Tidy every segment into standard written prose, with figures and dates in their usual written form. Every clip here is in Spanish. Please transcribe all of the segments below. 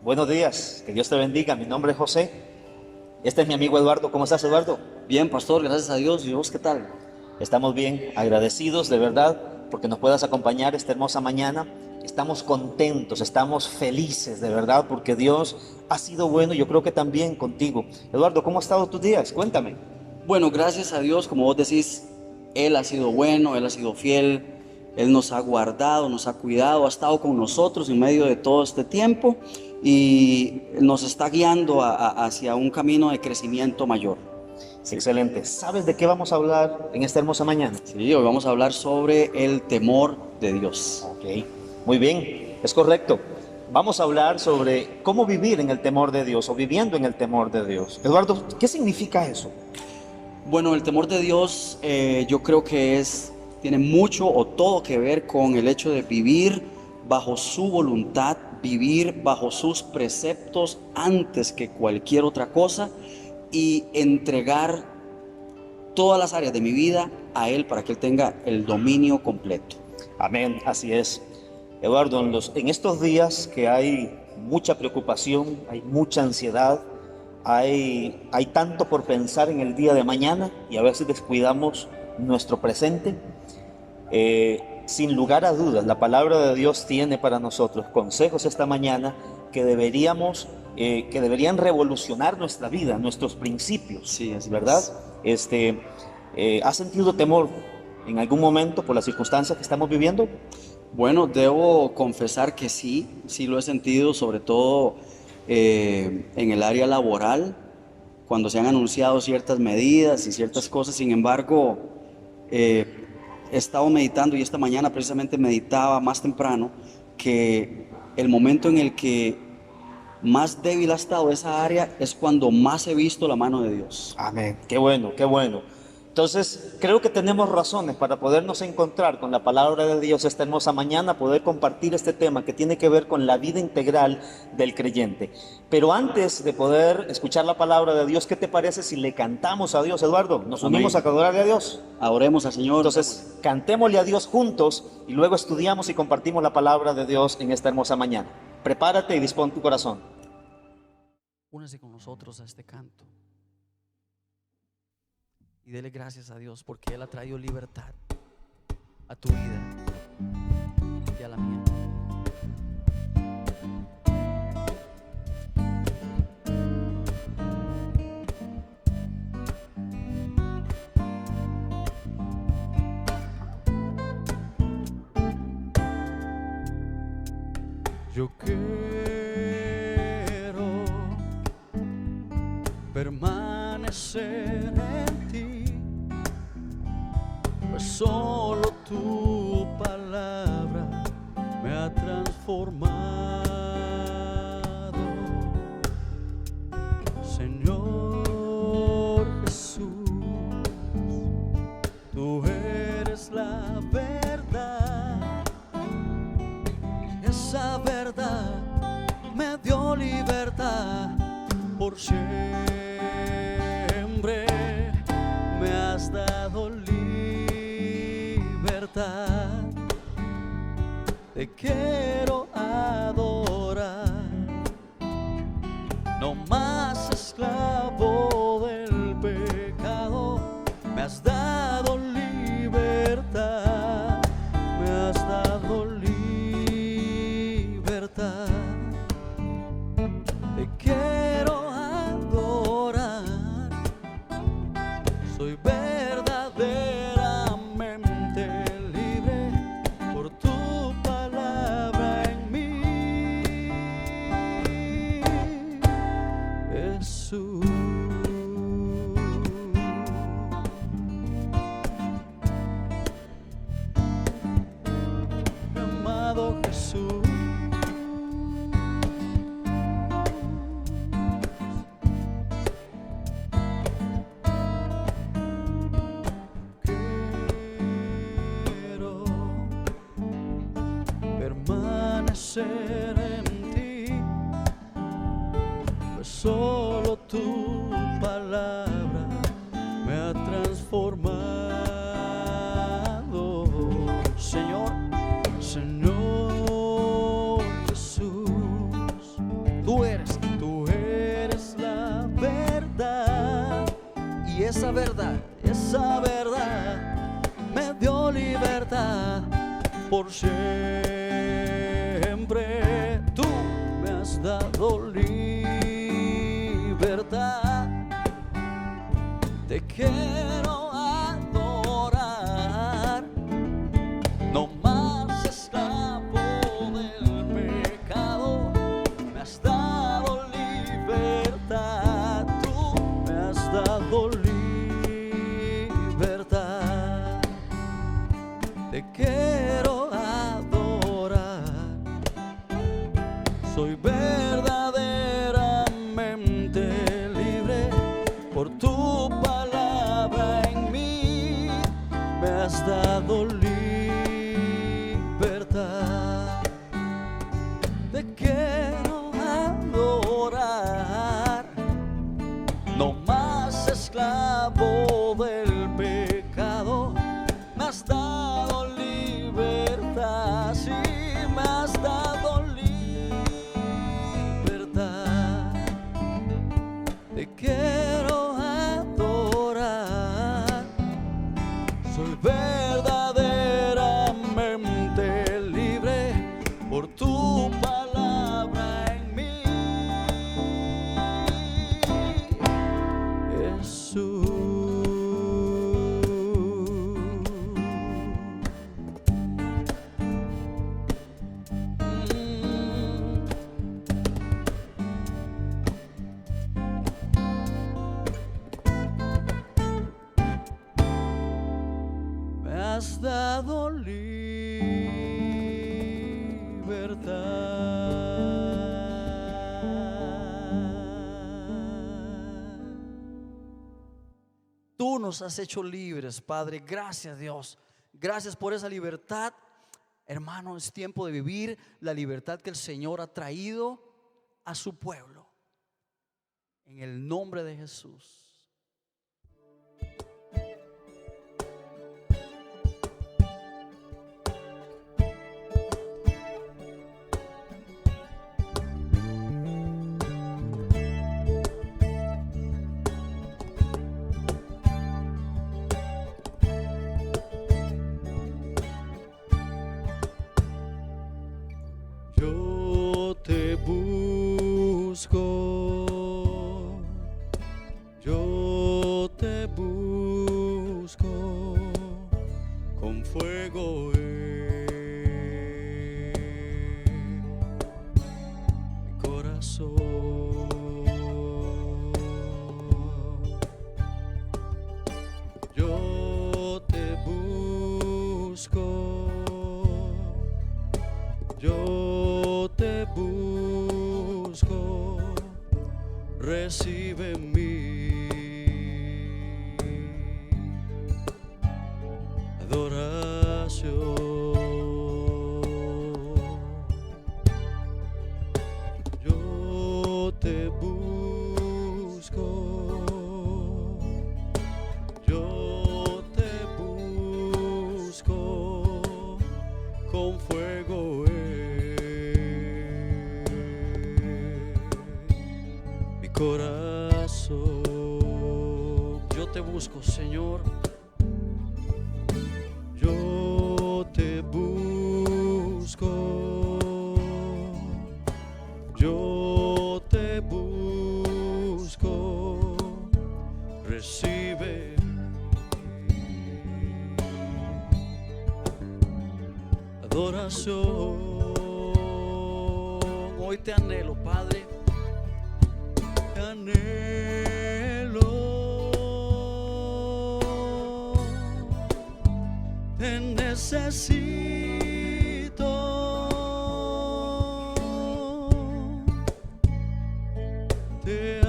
Buenos días, que Dios te bendiga. Mi nombre es José. Este es mi amigo Eduardo. ¿Cómo estás, Eduardo? Bien, pastor, gracias a Dios. ¿Y vos qué tal? Estamos bien, agradecidos de verdad porque nos puedas acompañar esta hermosa mañana. Estamos contentos, estamos felices de verdad porque Dios ha sido bueno. Yo creo que también contigo. Eduardo, ¿cómo han estado tus días? Cuéntame. Bueno, gracias a Dios, como vos decís, Él ha sido bueno, Él ha sido fiel, Él nos ha guardado, nos ha cuidado, ha estado con nosotros en medio de todo este tiempo y nos está guiando hacia un camino de crecimiento mayor. Sí. Excelente. ¿Sabes de qué vamos a hablar en esta hermosa mañana? Sí, hoy vamos a hablar sobre el temor de Dios. Ok, muy bien, es correcto. Vamos a hablar sobre cómo vivir en el temor de Dios o viviendo en el temor de Dios. Eduardo, ¿qué significa eso? Bueno, el temor de Dios yo creo que tiene mucho o todo que ver con el hecho de vivir bajo su voluntad, vivir bajo sus preceptos antes que cualquier otra cosa y entregar todas las áreas de mi vida a Él para que Él tenga el dominio completo. Amén, así es. Eduardo, en estos días que hay mucha preocupación, hay mucha ansiedad, hay tanto por pensar en el día de mañana y a veces descuidamos nuestro presente. Sin lugar a dudas, la palabra de Dios tiene para nosotros consejos esta mañana que que deberían revolucionar nuestra vida, nuestros principios, Sí, así ¿verdad? es. ¿Has sentido temor en algún momento por las circunstancias que estamos viviendo? Bueno, debo confesar que sí, sí lo he sentido, sobre todo en el área laboral, cuando se han anunciado ciertas medidas y ciertas cosas. Sin embargo, he estado meditando y esta mañana precisamente meditaba más temprano que el momento en el que más débil ha estado esa área es cuando más he visto la mano de Dios. Amén. Qué bueno, qué bueno. Entonces, creo que tenemos razones para podernos encontrar con la palabra de Dios esta hermosa mañana, poder compartir este tema que tiene que ver con la vida integral del creyente. Pero antes de poder escuchar la palabra de Dios, ¿qué te parece si le cantamos a Dios, Eduardo? Nos unimos a Amén. adorarle a Dios. Adoremos al Señor. Entonces, cantémosle a Dios juntos y luego estudiamos y compartimos la palabra de Dios en esta hermosa mañana. Prepárate y dispón tu corazón. Únase con nosotros a este canto y dele gracias a Dios porque Él ha traído libertad a tu vida y a la mía. Yo quiero permanecer en ti, pues solo tu palabra me ha transformado. Señor Jesús, tú eres la verdad. Esa verdad me dio libertad por siempre. Me has dado libertad. Te quiero adorar, no más esclavo del pecado. Me has dado libertad, me has dado libertad. Te quiero adorar, soy verdaderamente libre por tu palabra en mí, Jesús. Amado Jesús, quiero permanecer en ti, pues solo tu palabra me ha transformado. Señor, Señor Jesús, tú libertad por siempre. Tú me has dado libertad. Te quiero adorar, no más esclavo del pecado. Me has dado libertad, tú me has dado libertad. Te quiero adorar, soy verdaderamente libre por tu palabra en mí. Me has dado libertad. Te quiero adorar, no más esclavo del pecado. Me has dado libertad, sí, me has dado libertad. Te quiero adorar, soy verdaderamente libre por tu palabra en mí, Jesús. Me has dado libertad. Tú nos has hecho libres, Padre. Gracias, Dios. Gracias por esa libertad. Hermano, es tiempo de vivir la libertad que el Señor ha traído a su pueblo. En el nombre de Jesús. Yo te busco, yo te busco con fuego en mi corazón. Yo te busco, yo te busco, recibe mi adoración. Yo te busco, yo te busco con fuego corazón. Yo te busco, Señor. Yo te busco, yo te busco, recibe adoración. Hoy te anhelo, Padre. Te anhelo, te necesito, te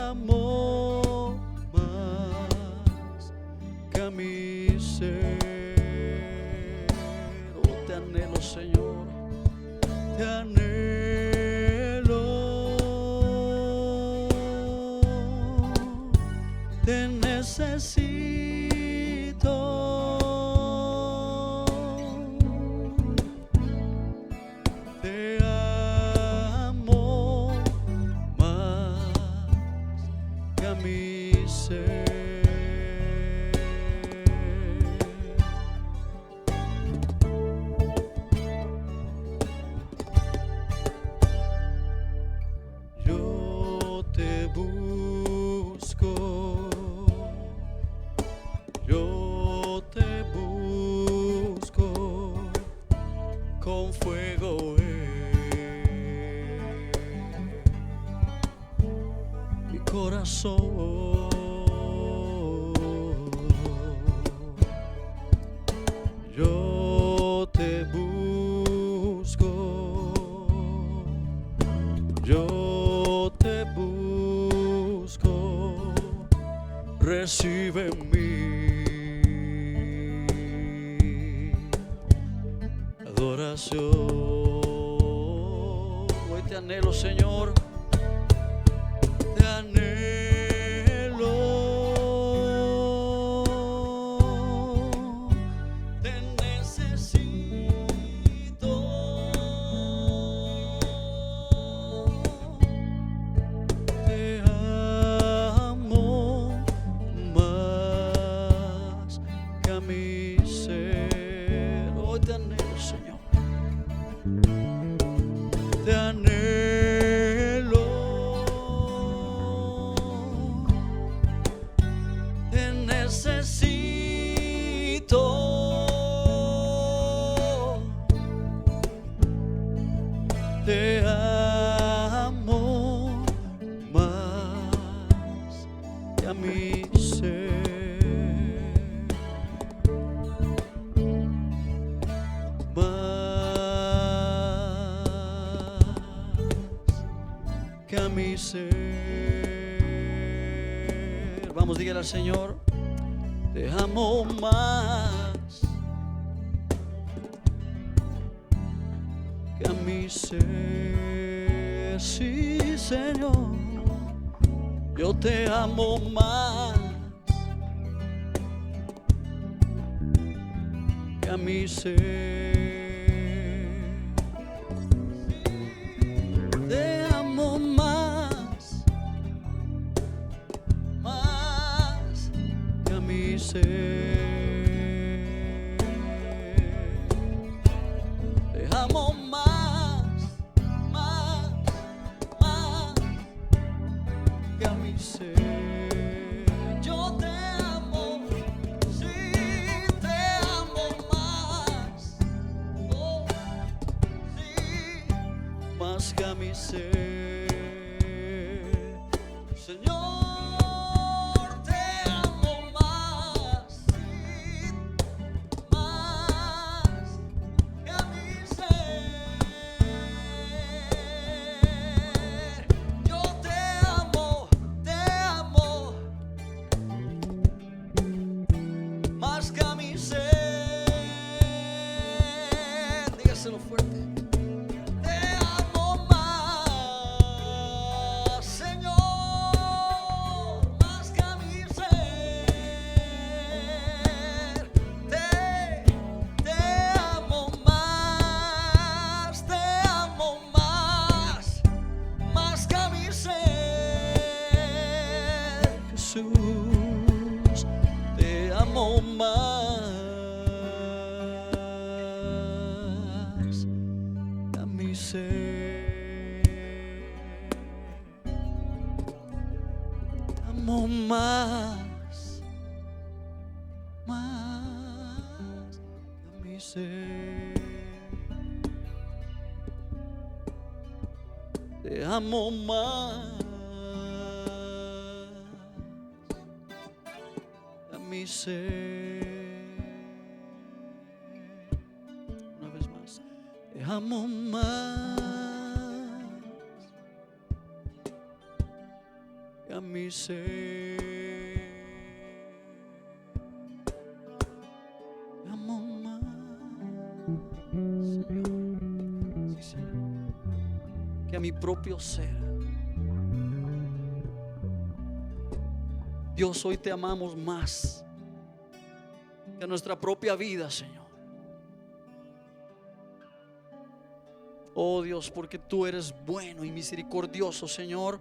amo más que a mi ser. Oh, te anhelo, Señor, te anhelo. Te necesito, te amo más que a mi ser. con fuego mi corazón. Yo te busco, yo te busco, recibe mi adoración. Hoy te anhelo, Señor, te anhelo, te necesito, te amo más que a mi ser. Hoy te anhelo, Señor, te anhelo, te necesito, te amo más que a mi ser. Que a mi ser. Vamos, dígale al Señor, te amo más que a mi ser. Sí, Señor, yo te amo más que a mi ser. Te amo más, más que a mi ser. Te amo más, más, más que a mi ser. Yo te amo, sí, te amo más, oh, sí, más que a mi ser. Señor, te amo más, sí, más que a mi ser. Yo te amo más que a mi ser. Dígaselo fuerte. Jesús, te amo más a mi ser. Te amo más, más a mi ser. Te amo más mi ser. Una vez más, te amo más que a mi ser. Te amo más, Señor, sí, Señor, que a mi propio ser. Dios, hoy te amamos más que a nuestra propia vida, Señor. Oh Dios, porque tú eres bueno y misericordioso, Señor.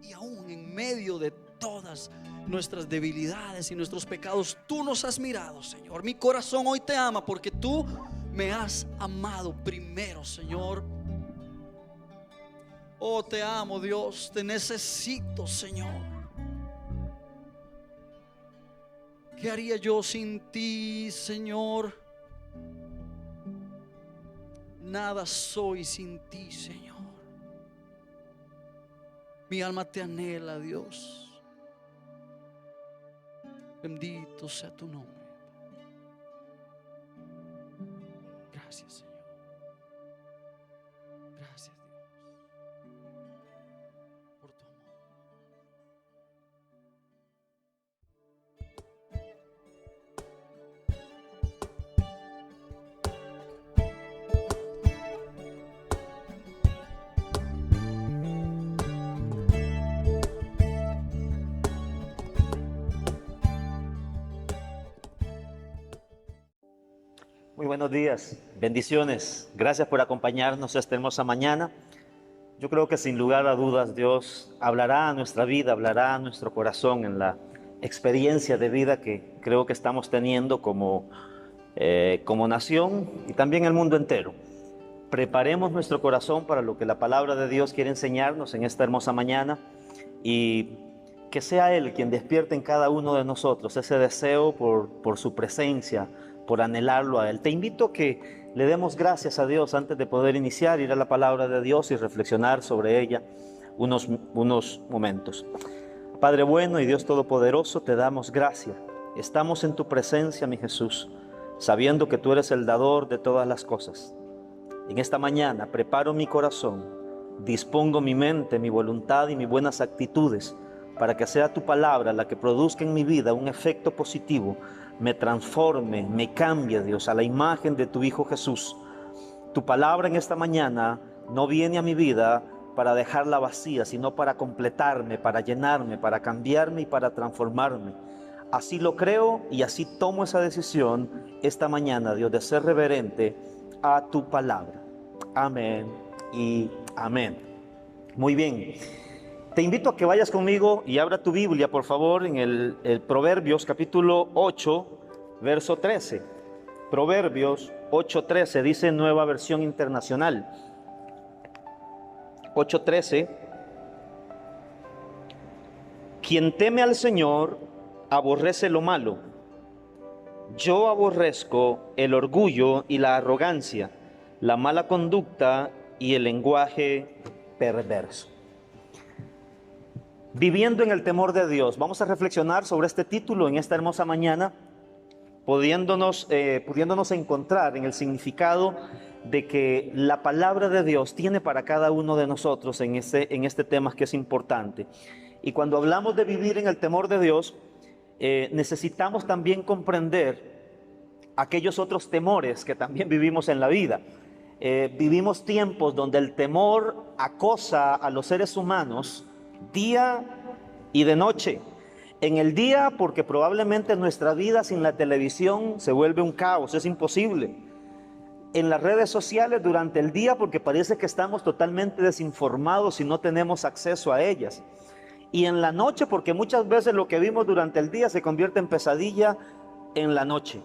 Y aún en medio de todas nuestras debilidades y nuestros pecados, tú nos has mirado, Señor. Mi corazón hoy te ama porque tú me has amado primero, Señor. Oh, te amo, Dios, te necesito, Señor. ¿Qué haría yo sin ti, Señor? Nada soy sin ti, Señor. Mi alma te anhela, Dios. Bendito sea tu nombre. Gracias, Señor. Gracias, Dios, por tu amor. Muy buenos días, bendiciones. Gracias por acompañarnos esta hermosa mañana. Yo creo que sin lugar a dudas Dios hablará a nuestra vida, hablará a nuestro corazón en la experiencia de vida que creo que estamos teniendo como nación y también el mundo entero. Preparemos nuestro corazón para lo que la palabra de Dios quiere enseñarnos en esta hermosa mañana y que sea Él quien despierte en cada uno de nosotros ese deseo por su presencia, por anhelarlo a Él. Te invito a que le demos gracias a Dios antes de poder iniciar, ir a la palabra de Dios y reflexionar sobre ella unos momentos. Padre bueno y Dios todopoderoso, te damos gracias. Estamos en tu presencia, mi Jesús, sabiendo que tú eres el dador de todas las cosas. En esta mañana preparo mi corazón, dispongo mi mente, mi voluntad y mis buenas actitudes para que sea tu palabra la que produzca en mi vida un efecto positivo, me transforme, me cambie, Dios, a la imagen de tu Hijo Jesús. Tu palabra en esta mañana no viene a mi vida para dejarla vacía, sino para completarme, para llenarme, para cambiarme y para transformarme. Así lo creo y así tomo esa decisión esta mañana, Dios, de ser reverente a tu palabra. Amén y amén. Muy bien. Te invito a que vayas conmigo y abra tu Biblia, por favor, en el Proverbios capítulo 8, verso 13. Proverbios 8:13, dice Nueva Versión Internacional. 8:13. Quien teme al Señor aborrece lo malo. Yo aborrezco el orgullo y la arrogancia, la mala conducta y el lenguaje perverso. Viviendo en el temor de Dios. Vamos a reflexionar sobre este título en esta hermosa mañana, pudiéndonos encontrar en el significado de que la palabra de Dios tiene para cada uno de nosotros en este tema que es importante. Y cuando hablamos de vivir en el temor de Dios, necesitamos también comprender aquellos otros temores que también vivimos en la vida. Vivimos tiempos donde el temor acosa a los seres humanos día y de noche. En el día, porque probablemente nuestra vida sin la televisión se vuelve un caos, es imposible. En las redes sociales durante el día, porque parece que estamos totalmente desinformados y no tenemos acceso a ellas. Y en la noche, porque muchas veces lo que vimos durante el día se convierte en pesadilla en la noche.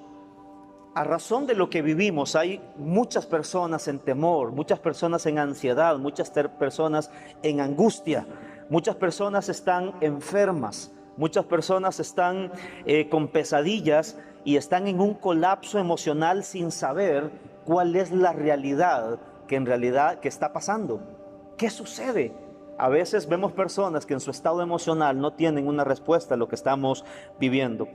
A razón de lo que vivimos, hay muchas personas en temor, muchas personas en ansiedad, muchas personas en angustia. Muchas personas están enfermas, muchas personas están con pesadillas y están en un colapso emocional sin saber cuál es la realidad que está pasando. ¿Qué sucede? A veces vemos personas que en su estado emocional no tienen una respuesta a lo que estamos viviendo.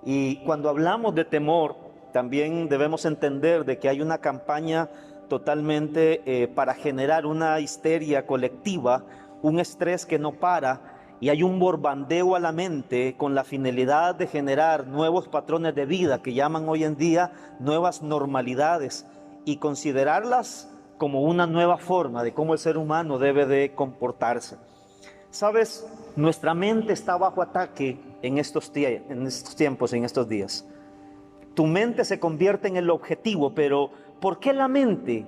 Y cuando hablamos de temor, también debemos entender de que hay una campaña totalmente para generar una histeria colectiva, un estrés que no para, y hay un bombardeo a la mente con la finalidad de generar nuevos patrones de vida que llaman hoy en día nuevas normalidades y considerarlas como una nueva forma de cómo el ser humano debe de comportarse. Sabes, nuestra mente está bajo ataque en estos tiempos, en estos días. Tu mente se convierte en el objetivo, pero ¿por qué la mente?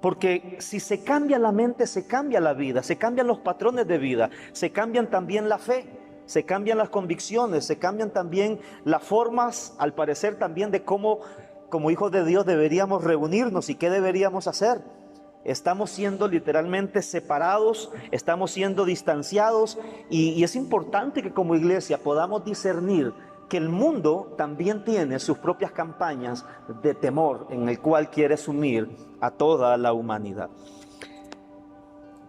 Porque si se cambia la mente, se cambia la vida, se cambian los patrones de vida, se cambian también la fe, se cambian las convicciones, se cambian también las formas, al parecer también de cómo, como hijos de Dios, deberíamos reunirnos y qué deberíamos hacer. Estamos siendo literalmente separados, estamos siendo distanciados y es importante que como iglesia podamos discernir que el mundo también tiene sus propias campañas de temor en el cual quiere sumir a toda la humanidad.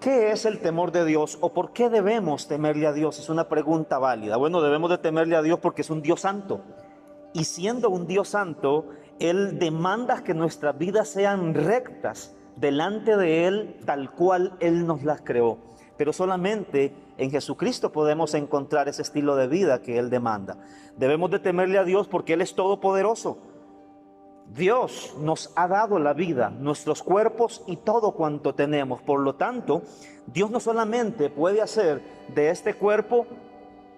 ¿Qué es el temor de Dios o por qué debemos temerle a Dios? Es una pregunta válida. Bueno, debemos de temerle a Dios porque es un Dios santo. Y siendo un Dios santo, Él demanda que nuestras vidas sean rectas delante de Él tal cual Él nos las creó. Pero solamente en Jesucristo podemos encontrar ese estilo de vida que Él demanda. Debemos de temerle a Dios porque Él es todopoderoso. Dios nos ha dado la vida, nuestros cuerpos y todo cuanto tenemos. Por lo tanto, Dios no solamente puede hacer de este cuerpo,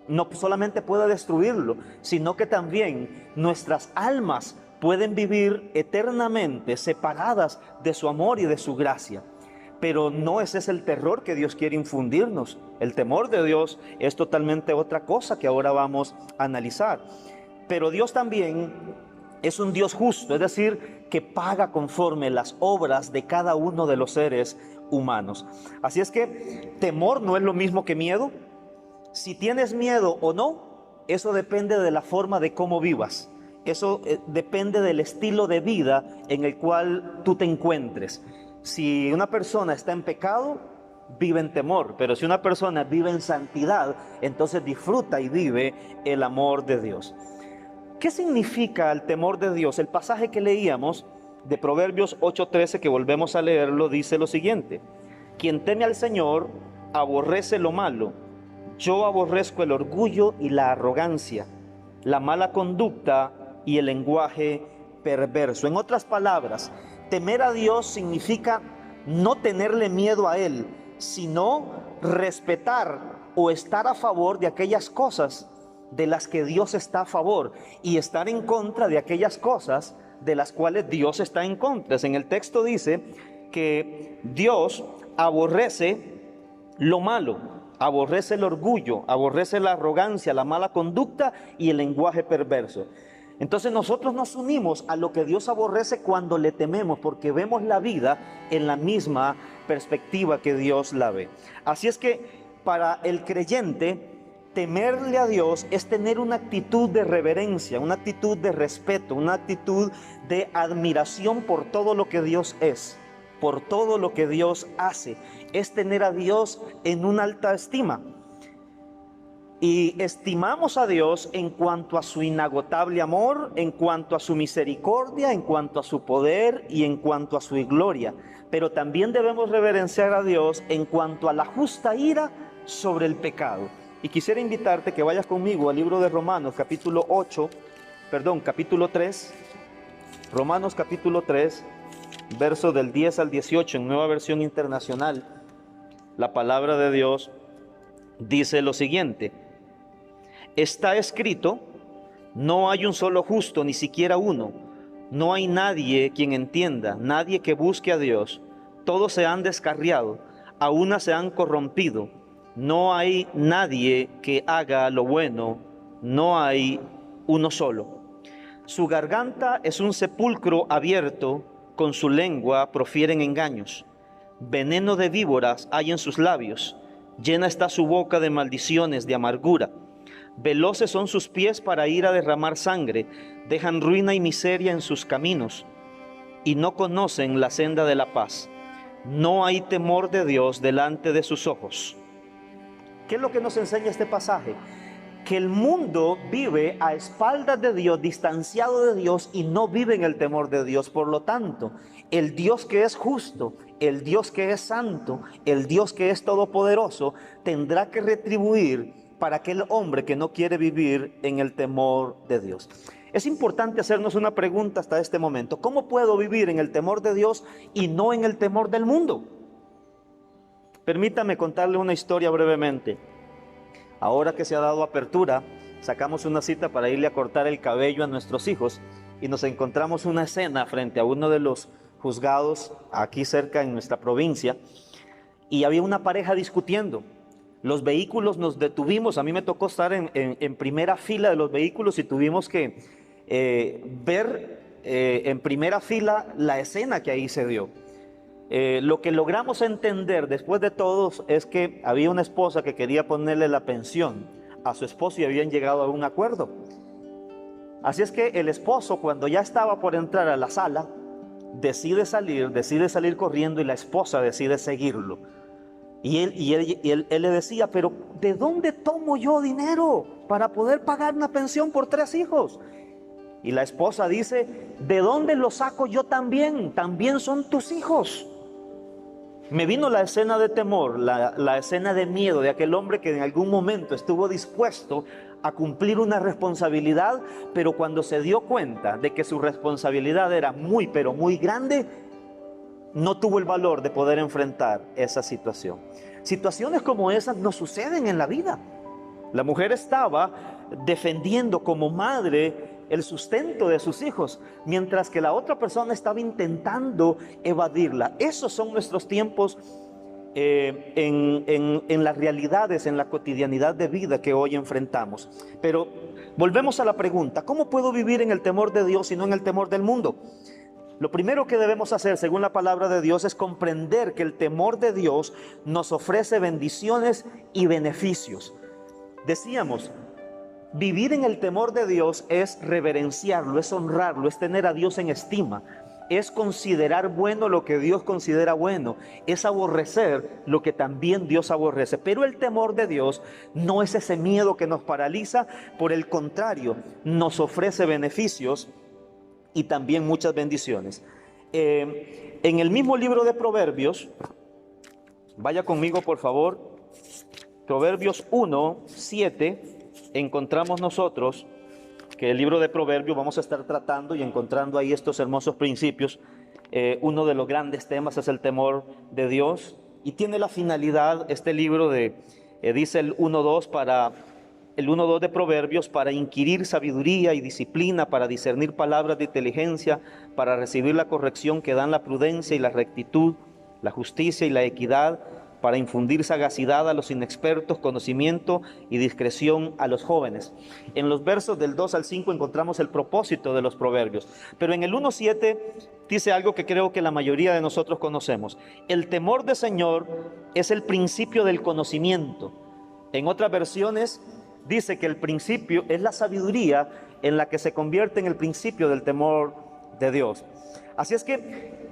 no solamente puede destruirlo, sino que también nuestras almas pueden vivir eternamente separadas de su amor y de su gracia. Pero no ese es el terror que Dios quiere infundirnos. El temor de Dios es totalmente otra cosa que ahora vamos a analizar. Pero Dios también es un Dios justo, es decir, que paga conforme las obras de cada uno de los seres humanos. Así es que temor no es lo mismo que miedo. Si tienes miedo o no, eso depende de la forma de cómo vivas. Eso depende del estilo de vida en el cual tú te encuentres. Si una persona está en pecado, vive en temor. Pero si una persona vive en santidad, entonces disfruta y vive el amor de Dios. ¿Qué significa el temor de Dios? El pasaje que leíamos de Proverbios 8:13, que volvemos a leerlo, dice lo siguiente: quien teme al Señor aborrece lo malo. Yo aborrezco el orgullo y la arrogancia, la mala conducta y el lenguaje perverso. En otras palabras, temer a Dios significa no tenerle miedo a Él, sino respetar o estar a favor de aquellas cosas de las que Dios está a favor y estar en contra de aquellas cosas de las cuales Dios está en contra. En el texto dice que Dios aborrece lo malo, aborrece el orgullo, aborrece la arrogancia, la mala conducta y el lenguaje perverso. Entonces nosotros nos unimos a lo que Dios aborrece cuando le tememos, porque vemos la vida en la misma perspectiva que Dios la ve. Así es que para el creyente, temerle a Dios es tener una actitud de reverencia, una actitud de respeto, una actitud de admiración por todo lo que Dios es, por todo lo que Dios hace. Es tener a Dios en una alta estima. Y estimamos a Dios en cuanto a su inagotable amor, en cuanto a su misericordia, en cuanto a su poder y en cuanto a su gloria. Pero también debemos reverenciar a Dios en cuanto a la justa ira sobre el pecado. Y quisiera invitarte que vayas conmigo al libro de Romanos, capítulo 3. Romanos capítulo 3, verso del 10 al 18, en Nueva Versión Internacional. La palabra de Dios dice lo siguiente: está escrito, no hay un solo justo, ni siquiera uno. No hay nadie quien entienda, nadie que busque a Dios. Todos se han descarriado, a una se han corrompido. No hay nadie que haga lo bueno, no hay uno solo. Su garganta es un sepulcro abierto, con su lengua profieren engaños. Veneno de víboras hay en sus labios, llena está su boca de maldiciones, de amargura. Veloces son sus pies para ir a derramar sangre, dejan ruina y miseria en sus caminos, y no conocen la senda de la paz. No hay temor de Dios delante de sus ojos. ¿Qué es lo que nos enseña este pasaje? Que el mundo vive a espaldas de Dios, distanciado de Dios, y no vive en el temor de Dios. Por lo tanto, el Dios que es justo, el Dios que es santo, el Dios que es todopoderoso, tendrá que retribuir para aquel hombre que no quiere vivir en el temor de Dios. Es importante hacernos una pregunta hasta este momento: ¿cómo puedo vivir en el temor de Dios y no en el temor del mundo? Permítame contarle una historia brevemente. Ahora que se ha dado apertura, sacamos una cita para irle a cortar el cabello a nuestros hijos y nos encontramos una escena frente a uno de los juzgados aquí cerca en nuestra provincia, y había una pareja discutiendo. Los vehículos nos detuvimos, a mí me tocó estar en primera fila de los vehículos y tuvimos que ver en primera fila la escena que ahí se dio. Lo que logramos entender después de todos es que había una esposa que quería ponerle la pensión a su esposo y habían llegado a un acuerdo. Así es que el esposo, cuando ya estaba por entrar a la sala, decide salir corriendo, y la esposa decide seguirlo. Y él le decía, pero ¿de dónde tomo yo dinero para poder pagar una pensión por 3 hijos? Y la esposa dice, ¿de dónde lo saco yo también? También son tus hijos. Me vino la escena de temor, la escena de miedo de aquel hombre que en algún momento estuvo dispuesto a cumplir una responsabilidad, pero cuando se dio cuenta de que su responsabilidad era muy, pero muy grande, no tuvo el valor de poder enfrentar esa situación. Situaciones como esas no suceden en la vida. La mujer estaba defendiendo como madre el sustento de sus hijos, mientras que la otra persona estaba intentando evadirla. Esos son nuestros tiempos en las realidades, en la cotidianidad de vida que hoy enfrentamos. Pero volvemos a la pregunta, ¿cómo puedo vivir en el temor de Dios y no en el temor del mundo? Lo primero que debemos hacer, según la palabra de Dios, es comprender que el temor de Dios nos ofrece bendiciones y beneficios. Decíamos, vivir en el temor de Dios es reverenciarlo, es honrarlo, es tener a Dios en estima, es considerar bueno lo que Dios considera bueno, es aborrecer lo que también Dios aborrece. Pero el temor de Dios no es ese miedo que nos paraliza, por el contrario, nos ofrece beneficios y también muchas bendiciones. En el mismo libro de Proverbios, vaya conmigo por favor, Proverbios 1:7, encontramos nosotros que el libro de Proverbios vamos a estar tratando y encontrando ahí estos hermosos principios. Uno de los grandes temas es el temor de Dios, y tiene la finalidad este libro dice el 1:2 de Proverbios, para inquirir sabiduría y disciplina, para discernir palabras de inteligencia, para recibir la corrección que dan la prudencia y la rectitud, la justicia y la equidad, para infundir sagacidad a los inexpertos, conocimiento y discreción a los jóvenes. En los versos del 2 al 5 encontramos el propósito de los proverbios, pero en el 1:7 dice algo que creo que la mayoría de nosotros conocemos. El temor del Señor es el principio del conocimiento. En otras versiones dice que el principio es la sabiduría, en la que se convierte en el principio del temor de Dios. Así es que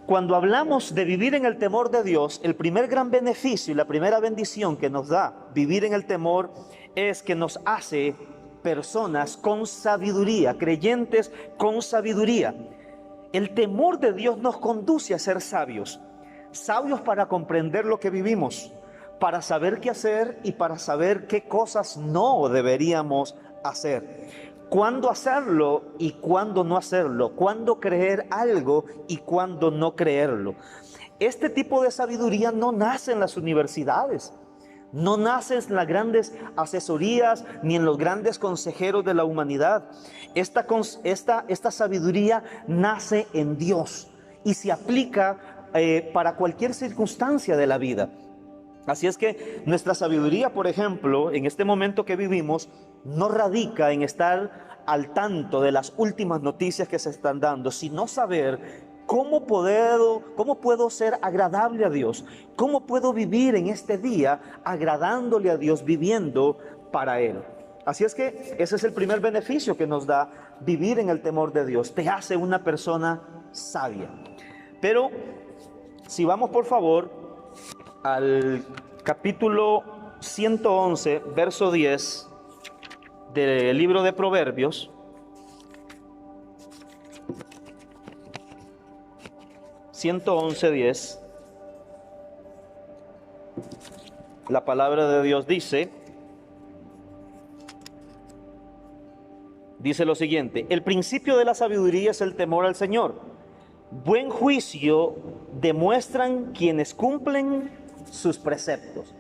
cuando hablamos de vivir en el temor de Dios, el primer gran beneficio y la primera bendición que nos da vivir en el temor es que nos hace personas con sabiduría, creyentes con sabiduría. El temor de Dios nos conduce a ser sabios, sabios para comprender lo que vivimos, para saber qué hacer y para saber qué cosas no deberíamos hacer. Cuándo hacerlo y cuándo no hacerlo, cuándo creer algo y cuándo no creerlo. Este tipo de sabiduría no nace en las universidades, no nace en las grandes asesorías ni en los grandes consejeros de la humanidad. Esta sabiduría nace en Dios y se aplica para cualquier circunstancia de la vida. Así es que nuestra sabiduría, por ejemplo, en este momento que vivimos, no radica en estar al tanto de las últimas noticias que se están dando, sino saber cómo puedo ser agradable a Dios, cómo puedo vivir en este día agradándole a Dios, viviendo para Él. Así es que ese es el primer beneficio que nos da vivir en el temor de Dios. Te hace una persona sabia. Pero si vamos por favor al capítulo 111, verso 10 del libro de Proverbios. 111:10. La palabra de Dios dice lo siguiente: el principio de la sabiduría es el temor al Señor. Buen juicio demuestran quienes cumplen sus preceptos.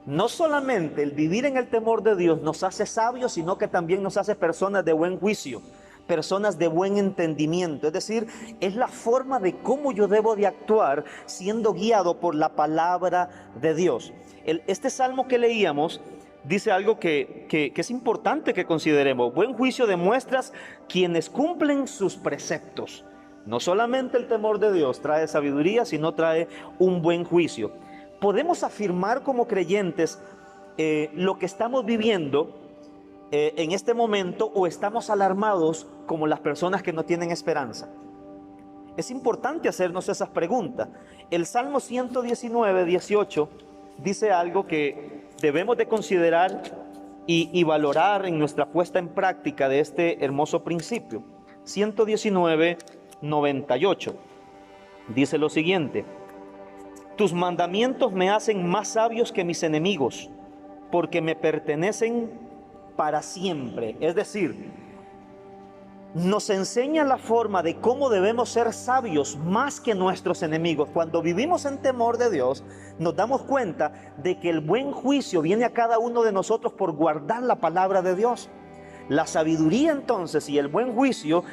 No solamente el vivir en el temor de Dios nos hace sabios, sino que también nos hace personas de buen juicio, personas de buen entendimiento. Es decir, es la forma de cómo yo debo de actuar siendo guiado por la palabra de Dios. Este salmo que leíamos dice algo que es importante que consideremos. Buen juicio demuestras quienes cumplen sus preceptos. No solamente el temor de Dios trae sabiduría, sino trae un buen juicio. Podemos afirmar como creyentes lo que estamos viviendo en este momento o estamos alarmados como las personas que no tienen esperanza? Es importante hacernos esas preguntas. El Salmo 119, 18 dice algo que debemos de considerar y valorar en nuestra puesta en práctica de este hermoso principio. 119, 98 dice lo siguiente: tus mandamientos me hacen más sabios que mis enemigos, porque me pertenecen para siempre. Es decir, nos enseña la forma de cómo debemos ser sabios más que nuestros enemigos. Cuando vivimos en temor de Dios, nos damos cuenta de que el buen juicio viene a cada uno de nosotros por guardar la palabra de Dios. La sabiduría entonces y el buen juicio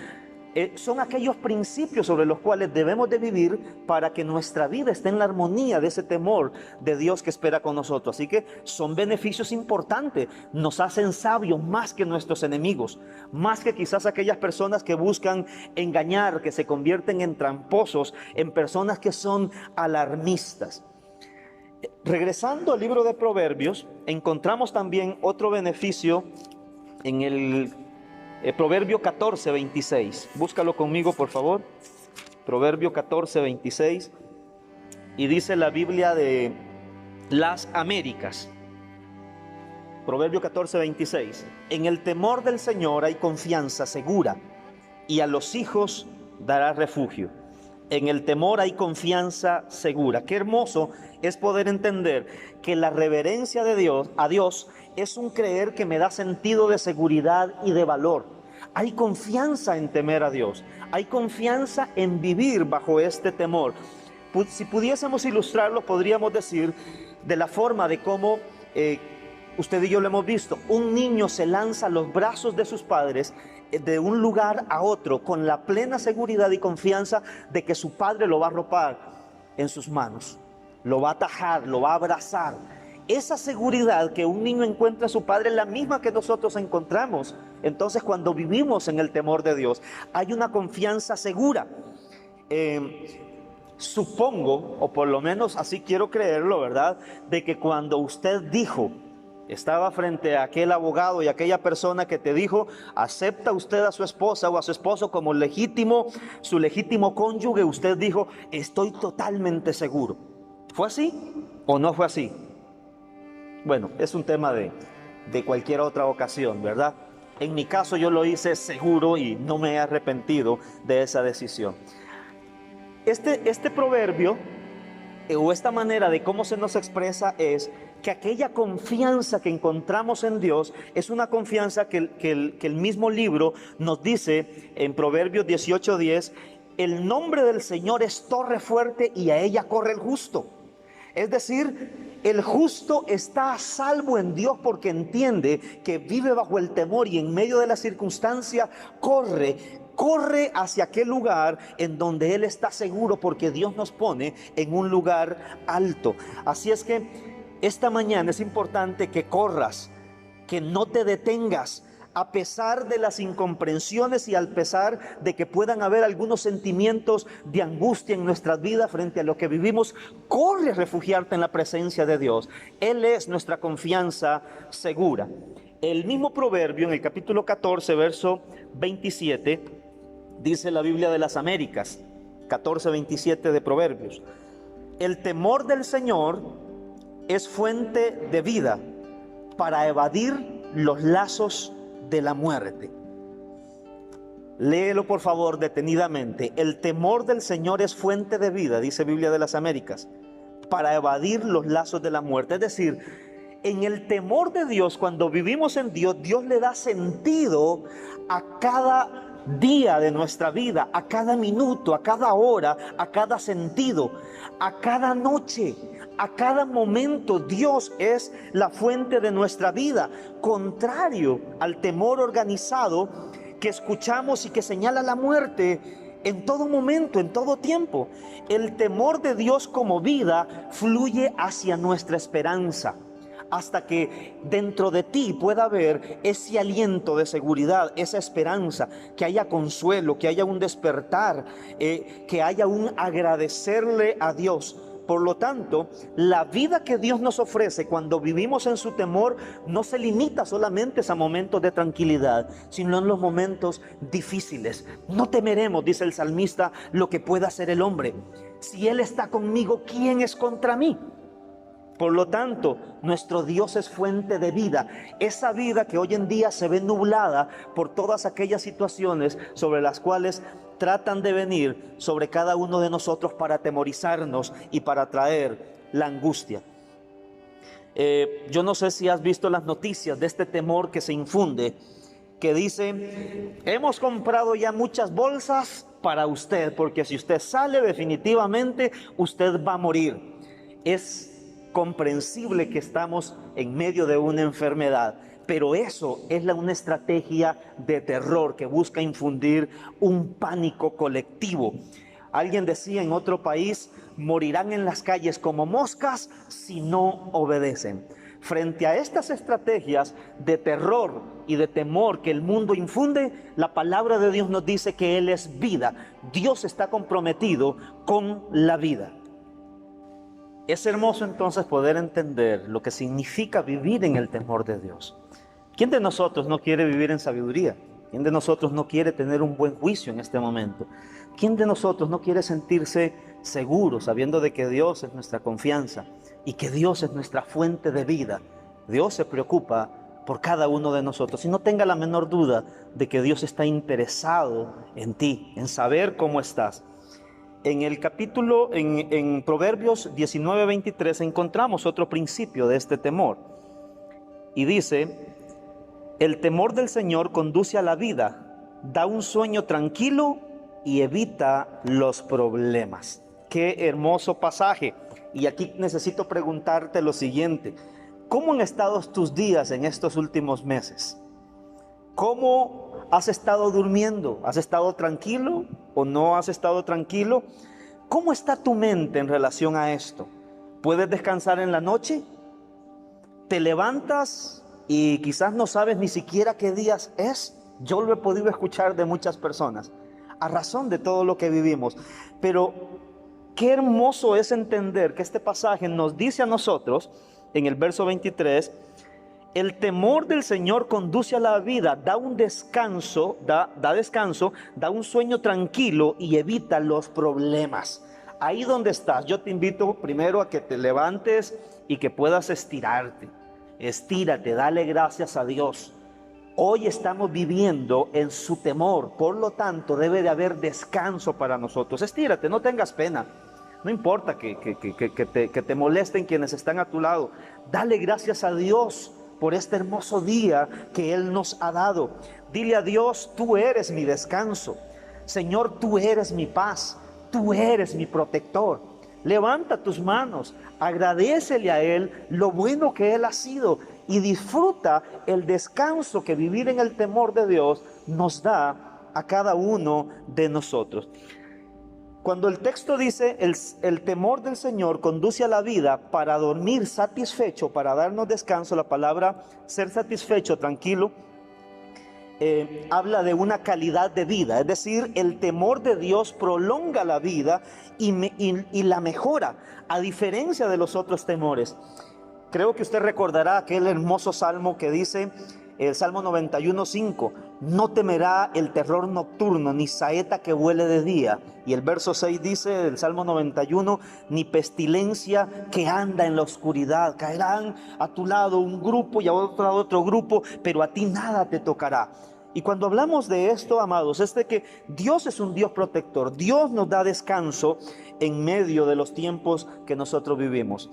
son aquellos principios sobre los cuales debemos de vivir para que nuestra vida esté en la armonía de ese temor de Dios que espera con nosotros. Así que son beneficios importantes, nos hacen sabios más que nuestros enemigos, más que quizás aquellas personas que buscan engañar, que se convierten en tramposos, en personas que son alarmistas. Regresando al libro de Proverbios, encontramos también otro beneficio en el Proverbio 14, 26. Búscalo conmigo, por favor. Proverbio 14, 26. Y dice la Biblia de las Américas. Proverbio 14, 26. En el temor del Señor hay confianza segura, y a los hijos dará refugio. En el temor hay confianza segura. Qué hermoso es poder entender que la reverencia de Dios, a Dios, es un creer que me da sentido de seguridad y de valor. Hay confianza en temer a Dios. Hay confianza en vivir bajo este temor. Si pudiésemos ilustrarlo, podríamos decir de la forma de cómo usted y yo lo hemos visto. Un niño se lanza a los brazos de sus padres de un lugar a otro con la plena seguridad y confianza de que su padre lo va a arropar en sus manos, lo va a atajar, lo va a abrazar. Esa seguridad que un niño encuentra a su padre es la misma que nosotros encontramos. Entonces, cuando vivimos en el temor de Dios, hay una confianza segura. Supongo, o por lo menos así quiero creerlo, ¿verdad?, de que cuando usted dijo, estaba frente a aquel abogado y aquella persona que te dijo, ¿acepta usted a su esposa o a su esposo como su legítimo cónyuge? Usted dijo, estoy totalmente seguro. ¿Fue así o no fue así? Bueno, es un tema de cualquier otra ocasión, ¿verdad? En mi caso yo lo hice seguro y no me he arrepentido de esa decisión. Este proverbio o esta manera de cómo se nos expresa es que aquella confianza que encontramos en Dios es una confianza que el mismo libro nos dice en Proverbios 18:10, el nombre del Señor es torre fuerte y a ella corre el justo. Es decir, el justo está a salvo en Dios porque entiende que vive bajo el temor y en medio de la circunstancia corre hacia aquel lugar en donde Él está seguro porque Dios nos pone en un lugar alto. Así es que esta mañana es importante que corras, que no te detengas, a pesar de las incomprensiones y al pesar de que puedan haber algunos sentimientos de angustia en nuestras vidas frente a lo que vivimos. Corre a refugiarte en la presencia de Dios. Él es nuestra confianza segura. El mismo proverbio en el capítulo 14, verso 27, dice la Biblia de las Américas, 14, 27 de Proverbios: el temor del Señor es fuente de vida para evadir los lazos de la muerte. Léelo por favor detenidamente. El temor del Señor es fuente de vida, dice Biblia de las Américas, para evadir los lazos de la muerte. Es decir, en el temor de Dios, cuando vivimos en Dios, Dios le da sentido a cada día de nuestra vida, a cada minuto, a cada hora, a cada sentido, a cada noche, a cada momento. Dios es la fuente de nuestra vida, contrario al temor organizado que escuchamos y que señala la muerte en todo momento, en todo tiempo. El temor de Dios como vida fluye hacia nuestra esperanza, hasta que dentro de ti pueda haber ese aliento de seguridad, esa esperanza, que haya consuelo, que haya un despertar, que haya un agradecerle a Dios Por lo tanto, la vida que Dios nos ofrece cuando vivimos en su temor no se limita solamente a momentos de tranquilidad, sino en los momentos difíciles. No temeremos, dice el salmista, lo que pueda hacer el hombre. Si Él está conmigo, ¿quién es contra mí? Por lo tanto, nuestro Dios es fuente de vida. Esa vida que hoy en día se ve nublada por todas aquellas situaciones sobre las cuales tratan de venir sobre cada uno de nosotros para atemorizarnos y para traer la angustia. Yo no sé si has visto las noticias de este temor que se infunde, que dice: hemos comprado ya muchas bolsas para usted, porque si usted sale definitivamente, usted va a morir. Es comprensible que estamos en medio de una enfermedad, pero eso es una estrategia de terror que busca infundir un pánico colectivo. Alguien decía en otro país: morirán en las calles como moscas si no obedecen. Frente a estas estrategias de terror y de temor que el mundo infunde, la palabra de Dios nos dice que Él es vida. Dios está comprometido con la vida. Es hermoso entonces poder entender lo que significa vivir en el temor de Dios. ¿Quién de nosotros no quiere vivir en sabiduría? ¿Quién de nosotros no quiere tener un buen juicio en este momento? ¿Quién de nosotros no quiere sentirse seguro sabiendo de que Dios es nuestra confianza y que Dios es nuestra fuente de vida? Dios se preocupa por cada uno de nosotros y no tenga la menor duda de que Dios está interesado en ti, en saber cómo estás. En el capítulo, en Proverbios 19:23 encontramos otro principio de este temor. Y dice: el temor del Señor conduce a la vida, da un sueño tranquilo y evita los problemas. Qué hermoso pasaje. Y aquí necesito preguntarte lo siguiente: ¿cómo han estado tus días en estos últimos meses? ¿Cómo has estado durmiendo? ¿Has estado tranquilo o no has estado tranquilo? ¿Cómo está tu mente en relación a esto? ¿Puedes descansar en la noche? ¿Te levantas y quizás no sabes ni siquiera qué días es? Yo lo he podido escuchar de muchas personas, a razón de todo lo que vivimos. Pero qué hermoso es entender que este pasaje nos dice a nosotros, en el verso 23, el temor del Señor conduce a la vida, da un descanso, da descanso, da un sueño tranquilo y evita los problemas. Ahí donde estás, yo te invito primero a que te levantes y que puedas estirarte. Estírate, dale gracias a Dios. Hoy estamos viviendo en su temor, por lo tanto debe de haber descanso para nosotros. Estírate, no tengas pena. No importa que te molesten quienes están a tu lado. Dale gracias a Dios por este hermoso día que Él nos ha dado. Dile a Dios: tú eres mi descanso. Señor, tú eres mi paz. Tú eres mi protector. Levanta tus manos, agradécele a Él lo bueno que Él ha sido y disfruta el descanso que vivir en el temor de Dios nos da a cada uno de nosotros. Cuando el texto dice el temor del Señor conduce a la vida para dormir satisfecho, para darnos descanso, la palabra ser satisfecho, tranquilo, habla de una calidad de vida. Es decir, el temor de Dios prolonga la vida y la mejora, a diferencia de los otros temores. Creo que usted recordará aquel hermoso salmo que dice, el Salmo 91:5, no temerá el terror nocturno, ni saeta que vuele de día. Y el verso 6 dice del Salmo 91, ni pestilencia que anda en la oscuridad. Caerán a tu lado un grupo y a otro lado otro grupo, pero a ti nada te tocará. Y cuando hablamos de esto, amados, es de que Dios es un Dios protector. Dios nos da descanso en medio de los tiempos que nosotros vivimos.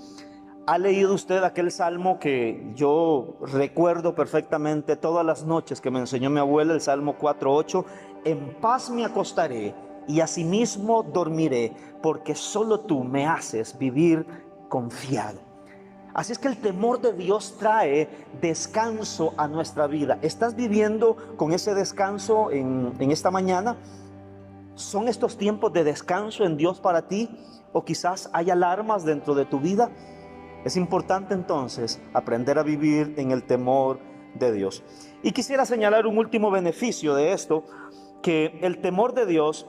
¿Ha leído usted aquel salmo que yo recuerdo perfectamente todas las noches que me enseñó mi abuela, el Salmo 4:8? En paz me acostaré y asimismo dormiré, porque solo tú me haces vivir confiado. Así es que el temor de Dios trae descanso a nuestra vida. ¿Estás viviendo con ese descanso en esta mañana? ¿Son estos tiempos de descanso en Dios para ti? ¿O quizás hay alarmas dentro de tu vida? Es importante entonces aprender a vivir en el temor de Dios. Y quisiera señalar un último beneficio de esto, que el temor de Dios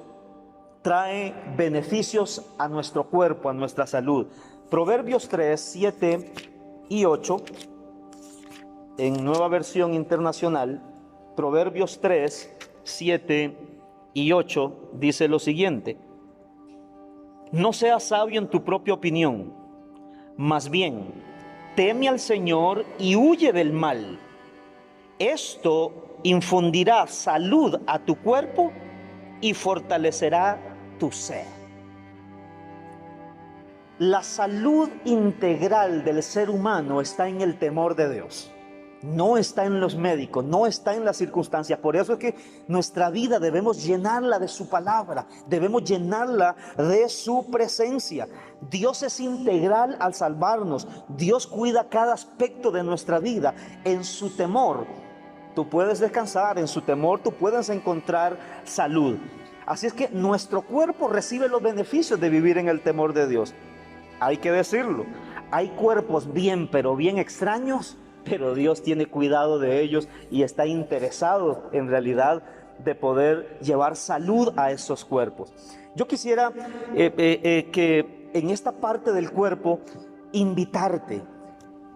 trae beneficios a nuestro cuerpo, a nuestra salud. Proverbios 3, 7 y 8, en Nueva Versión Internacional, Proverbios 3, 7 y 8 dice lo siguiente: no seas sabio en tu propia opinión, más bien teme al Señor y huye del mal. Esto infundirá salud a tu cuerpo y fortalecerá tu ser. La salud integral del ser humano está en el temor de Dios. No está en los médicos, no está en las circunstancias. Por eso es que nuestra vida debemos llenarla de su palabra, debemos llenarla de su presencia. Dios es integral al salvarnos. Dios cuida cada aspecto de nuestra vida. En su temor tú puedes descansar, en su temor tú puedes encontrar salud. Así es que nuestro cuerpo recibe los beneficios de vivir en el temor de Dios. Hay que decirlo, hay cuerpos bien, pero bien extraños, pero Dios tiene cuidado de ellos y está interesado en realidad de poder llevar salud a esos cuerpos. Yo quisiera que en esta parte del cuerpo invitarte.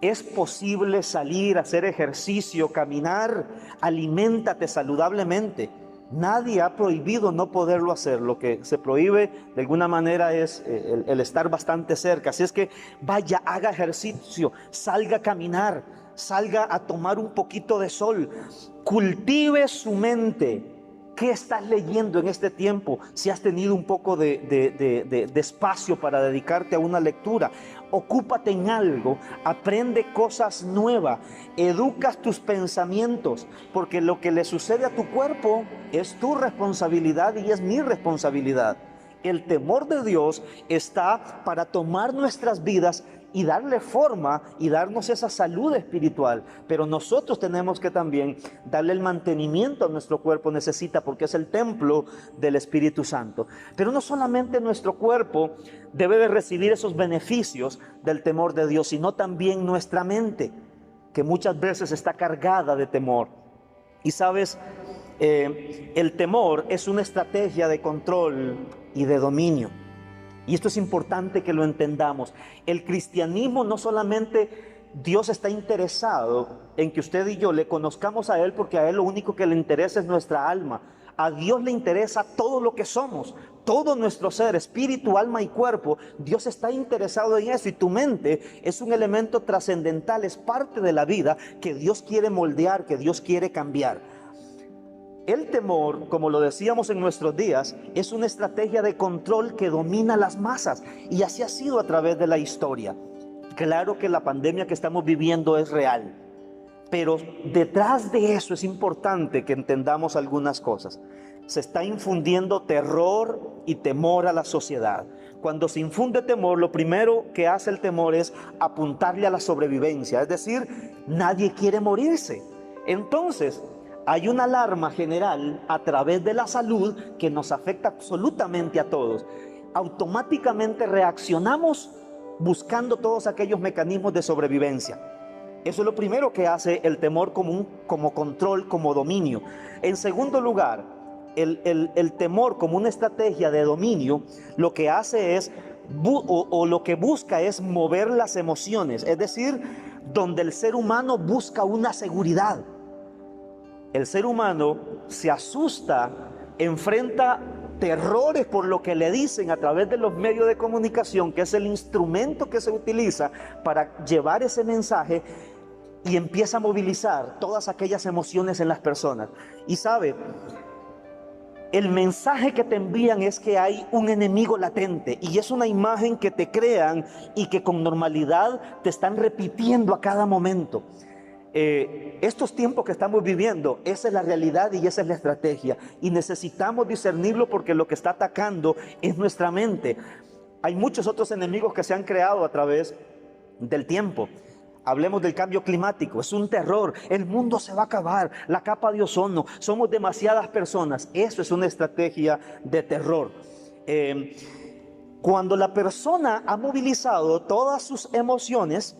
Es posible salir, hacer ejercicio, caminar, aliméntate saludablemente. Nadie ha prohibido no poderlo hacer. Lo que se prohíbe de alguna manera es el estar bastante cerca. Así es que vaya, haga ejercicio, salga a caminar, salga a tomar un poquito de sol, cultive su mente. ¿Qué estás leyendo en este tiempo? Si has tenido un poco de espacio para dedicarte a una lectura, ocúpate en algo, aprende cosas nuevas, educas tus pensamientos, porque lo que le sucede a tu cuerpo es tu responsabilidad y es mi responsabilidad. El temor de Dios está para tomar nuestras vidas y darle forma y darnos esa salud espiritual, pero nosotros tenemos que también darle el mantenimiento a nuestro cuerpo necesita, porque es el templo del Espíritu Santo. Pero no solamente nuestro cuerpo debe de recibir esos beneficios del temor de Dios, sino también nuestra mente, que muchas veces está cargada de temor. Y sabes, el temor es una estrategia de control y de dominio. Y esto es importante que lo entendamos. El cristianismo no solamente Dios está interesado en que usted y yo le conozcamos a Él, porque a Él lo único que le interesa es nuestra alma. A Dios le interesa todo lo que somos, todo nuestro ser, espíritu, alma y cuerpo. Dios está interesado en eso, y tu mente es un elemento trascendental, es parte de la vida que Dios quiere moldear, que Dios quiere cambiar. El temor, como lo decíamos en nuestros días, es una estrategia de control que domina las masas, y así ha sido a través de la historia. Claro que la pandemia que estamos viviendo es real, pero detrás de eso es importante que entendamos algunas cosas. Se está infundiendo terror y temor a la sociedad. Cuando se infunde temor, lo primero que hace el temor es apuntarle a la sobrevivencia, es decir, nadie quiere morirse. Entonces, hay una alarma general a través de la salud que nos afecta absolutamente a todos. Automáticamente reaccionamos buscando todos aquellos mecanismos de sobrevivencia. Eso es lo primero que hace el temor como control, como dominio. En segundo lugar, el temor como una estrategia de dominio, lo que hace es, lo que busca es mover las emociones. Es decir, donde el ser humano busca una seguridad. El ser humano se asusta, enfrenta terrores por lo que le dicen a través de los medios de comunicación, que es el instrumento que se utiliza para llevar ese mensaje, y empieza a movilizar todas aquellas emociones en las personas. Y sabe, el mensaje que te envían es que hay un enemigo latente, y es una imagen que te crean y que con normalidad te están repitiendo a cada momento. Estos tiempos que estamos viviendo, esa es la realidad y esa es la estrategia, y necesitamos discernirlo, porque lo que está atacando es nuestra mente. Hay muchos otros enemigos que se han creado a través del tiempo. Hablemos del cambio climático, es un terror, el mundo se va a acabar, la capa de ozono, somos demasiadas personas. Eso es una estrategia de terror. Cuando la persona ha movilizado todas sus emociones,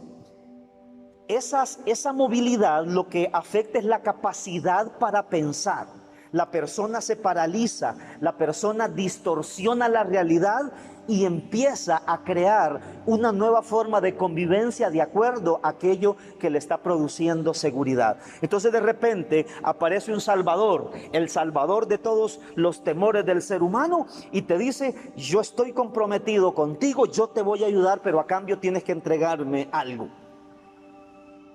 esa movilidad lo que afecta es la capacidad para pensar. La persona se paraliza, la persona distorsiona la realidad y empieza a crear una nueva forma de convivencia de acuerdo a aquello que le está produciendo seguridad. Entonces de repente aparece un Salvador, el Salvador de todos los temores del ser humano, y te dice: yo estoy comprometido contigo, yo te voy a ayudar, pero a cambio tienes que entregarme algo.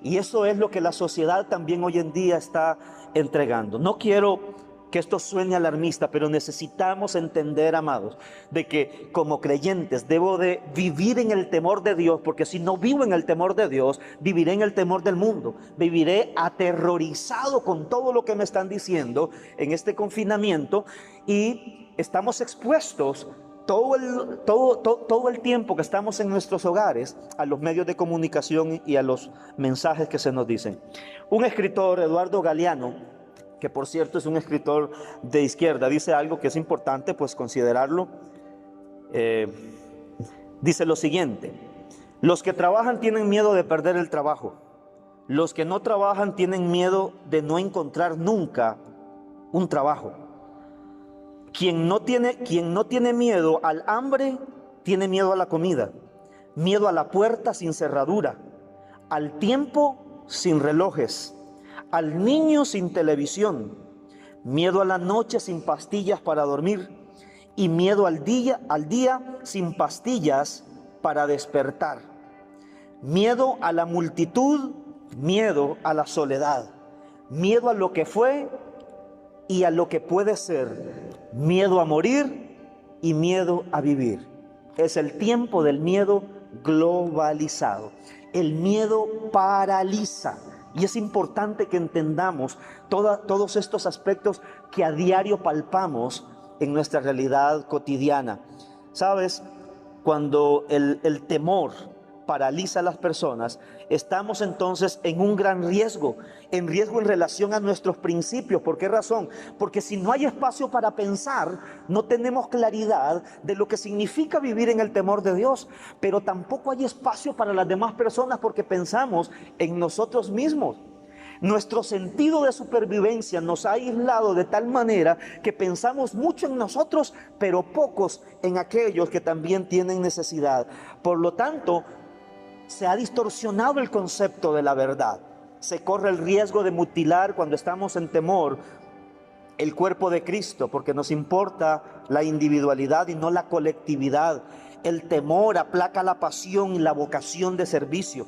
Y eso es lo que la sociedad también hoy en día está entregando. No quiero que esto suene alarmista, pero necesitamos entender, amados, de que como creyentes debo de vivir en el temor de Dios, porque si no vivo en el temor de Dios, viviré en el temor del mundo. Viviré aterrorizado con todo lo que me están diciendo en este confinamiento, y estamos expuestos todo el tiempo que estamos en nuestros hogares a los medios de comunicación y a los mensajes que se nos dicen. Un escritor, Eduardo Galeano, que por cierto es un escritor de izquierda, dice algo que es importante pues considerarlo. Dice lo siguiente: los que trabajan tienen miedo de perder el trabajo. Los que no trabajan tienen miedo de no encontrar nunca un trabajo. Quien no tiene miedo al hambre, tiene miedo a la comida, miedo a la puerta sin cerradura, al tiempo sin relojes, al niño sin televisión, miedo a la noche sin pastillas para dormir, y miedo al día sin pastillas para despertar. Miedo a la multitud, miedo a la soledad, miedo a lo que fue y a lo que puede ser, miedo a morir y miedo a vivir. Es el tiempo del miedo globalizado. El miedo paraliza, y es importante que entendamos todos estos aspectos que a diario palpamos en nuestra realidad cotidiana. ¿Sabes? Cuando el temor paraliza a las personas, estamos entonces en un gran riesgo en relación a nuestros principios. ¿Por qué razón? Porque si no hay espacio para pensar, no tenemos claridad de lo que significa vivir en el temor de Dios, pero tampoco hay espacio para las demás personas porque pensamos en nosotros mismos. Nuestro sentido de supervivencia nos ha aislado de tal manera que pensamos mucho en nosotros, pero pocos en aquellos que también tienen necesidad. Por lo tanto, se ha distorsionado el concepto de la verdad. Se corre el riesgo de mutilar, cuando estamos en temor, el cuerpo de Cristo, porque nos importa la individualidad y no la colectividad. El temor aplaca la pasión y la vocación de servicio.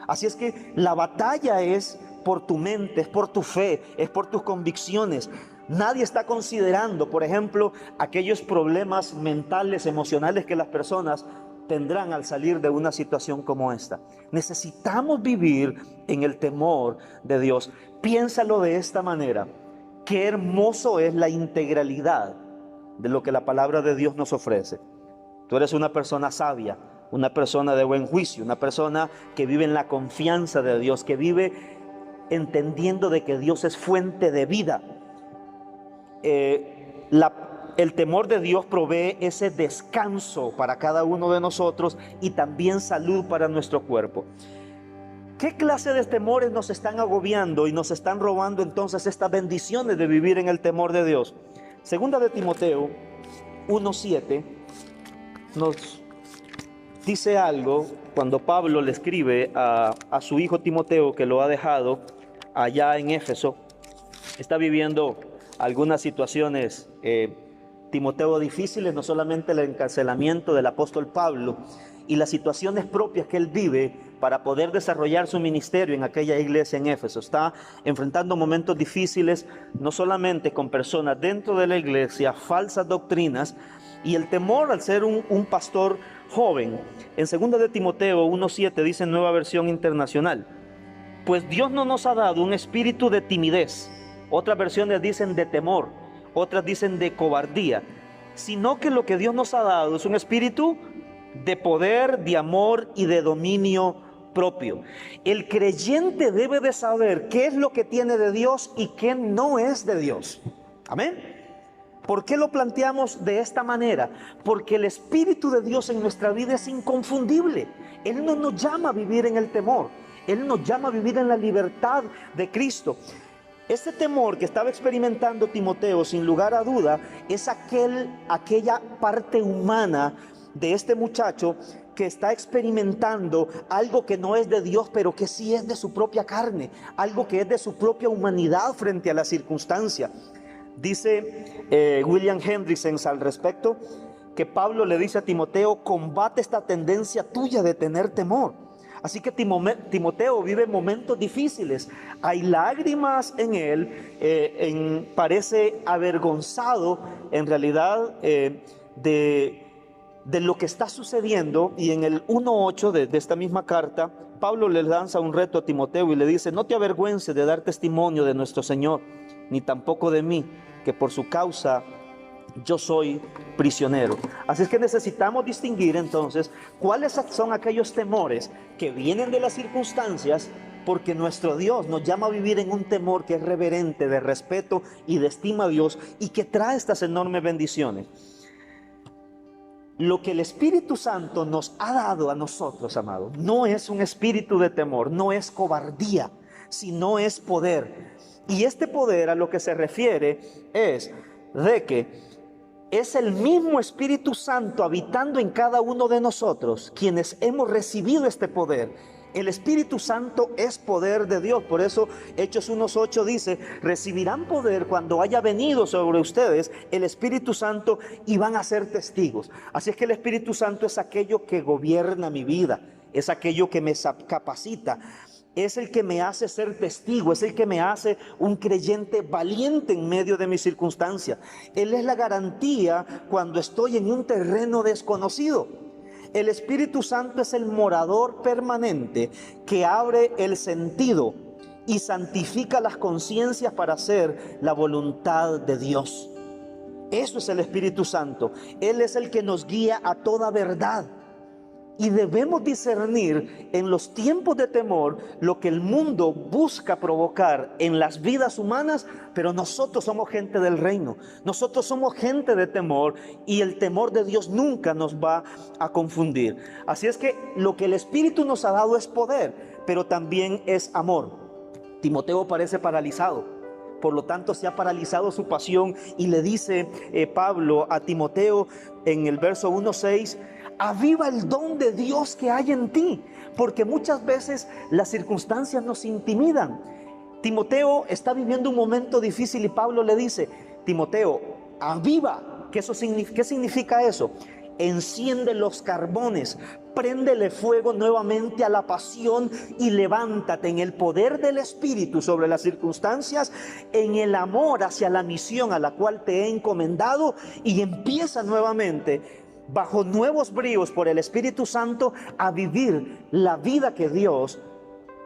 Así es que la batalla es por tu mente, es por tu fe, es por tus convicciones. Nadie está considerando, por ejemplo, aquellos problemas mentales, emocionales que las personas tendrán al salir de una situación como esta. Necesitamos vivir en el temor de Dios. Piénsalo de esta manera: qué hermoso es la integralidad de lo que la palabra de Dios nos ofrece. Tú eres una persona sabia, una persona de buen juicio, una persona que vive en la confianza de Dios, que vive entendiendo de que Dios es fuente de vida. El temor de Dios provee ese descanso para cada uno de nosotros y también salud para nuestro cuerpo. ¿Qué clase de temores nos están agobiando y nos están robando entonces estas bendiciones de vivir en el temor de Dios? Segunda de Timoteo 1:7 nos dice algo cuando Pablo le escribe a su hijo Timoteo, que lo ha dejado allá en Éfeso. Está viviendo algunas situaciones Timoteo difíciles, no solamente el encarcelamiento del apóstol Pablo y las situaciones propias que él vive para poder desarrollar su ministerio en aquella iglesia en Éfeso. Está enfrentando momentos difíciles, no solamente con personas dentro de la iglesia, falsas doctrinas, y el temor al ser un pastor joven. En 2 de Timoteo 1:7 dice en Nueva Versión Internacional: pues Dios no nos ha dado un espíritu de timidez. Otras versiones dicen de temor, otras dicen de cobardía, sino que lo que Dios nos ha dado es un espíritu de poder, de amor y de dominio propio. El creyente debe de saber qué es lo que tiene de Dios y qué no es de Dios. Amén. ¿Por qué lo planteamos de esta manera? Porque el Espíritu de Dios en nuestra vida es inconfundible. Él no nos llama a vivir en el temor. Él nos llama a vivir en la libertad de Cristo. Este temor que estaba experimentando Timoteo, sin lugar a duda, es aquella parte humana de este muchacho que está experimentando algo que no es de Dios, pero que sí es de su propia carne, algo que es de su propia humanidad frente a la circunstancia. Dice William Hendrickson al respecto, que Pablo le dice a Timoteo: combate esta tendencia tuya de tener temor. Así que Timoteo vive momentos difíciles, hay lágrimas en él, parece avergonzado en realidad de lo que está sucediendo. Y en el 1:8 de esta misma carta, Pablo le lanza un reto a Timoteo y le dice: no te avergüences de dar testimonio de nuestro Señor, ni tampoco de mí, que por su causa yo soy prisionero. Así es que necesitamos distinguir entonces cuáles son aquellos temores que vienen de las circunstancias, porque nuestro Dios nos llama a vivir en un temor que es reverente, de respeto y de estima a Dios, y que trae estas enormes bendiciones. Lo que el Espíritu Santo nos ha dado a nosotros, amados, no es un espíritu de temor, no es cobardía, sino es poder. Y este poder a lo que se refiere es de que es el mismo Espíritu Santo habitando en cada uno de nosotros, quienes hemos recibido este poder. El Espíritu Santo es poder de Dios. Por eso Hechos 1:8 dice: recibirán poder cuando haya venido sobre ustedes el Espíritu Santo y van a ser testigos. Así es que el Espíritu Santo es aquello que gobierna mi vida, es aquello que me capacita, es el que me hace ser testigo, es el que me hace un creyente valiente en medio de mis circunstancias. Él es la garantía cuando estoy en un terreno desconocido. El Espíritu Santo es el morador permanente que abre el sentido y santifica las conciencias para hacer la voluntad de Dios. Eso es el Espíritu Santo. Él es el que nos guía a toda verdad. Y debemos discernir en los tiempos de temor lo que el mundo busca provocar en las vidas humanas, pero nosotros somos gente del reino, nosotros somos gente de temor, y el temor de Dios nunca nos va a confundir. Así es que lo que el Espíritu nos ha dado es poder, pero también es amor. Timoteo parece paralizado, por lo tanto se ha paralizado su pasión, y le dice Pablo a Timoteo en el verso 1:6: aviva el don de Dios que hay en ti, porque muchas veces las circunstancias nos intimidan. Timoteo está viviendo un momento difícil y Pablo le dice: Timoteo, aviva. ¿Qué significa eso? Enciende los carbones, préndele fuego nuevamente a la pasión y levántate en el poder del Espíritu sobre las circunstancias, en el amor hacia la misión a la cual te he encomendado, y empieza nuevamente bajo nuevos bríos por el Espíritu Santo a vivir la vida que Dios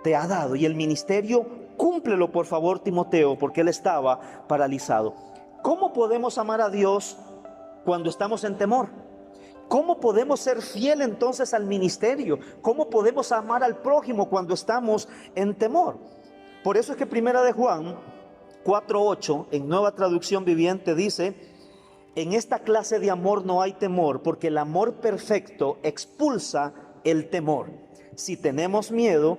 te ha dado. Y el ministerio, cúmplelo por favor, Timoteo, porque él estaba paralizado. ¿Cómo podemos amar a Dios cuando estamos en temor? ¿Cómo podemos ser fiel entonces al ministerio? ¿Cómo podemos amar al prójimo cuando estamos en temor? Por eso es que Primera de Juan 4:8 en Nueva Traducción Viviente dice: en esta clase de amor no hay temor, porque el amor perfecto expulsa el temor. Si tenemos miedo,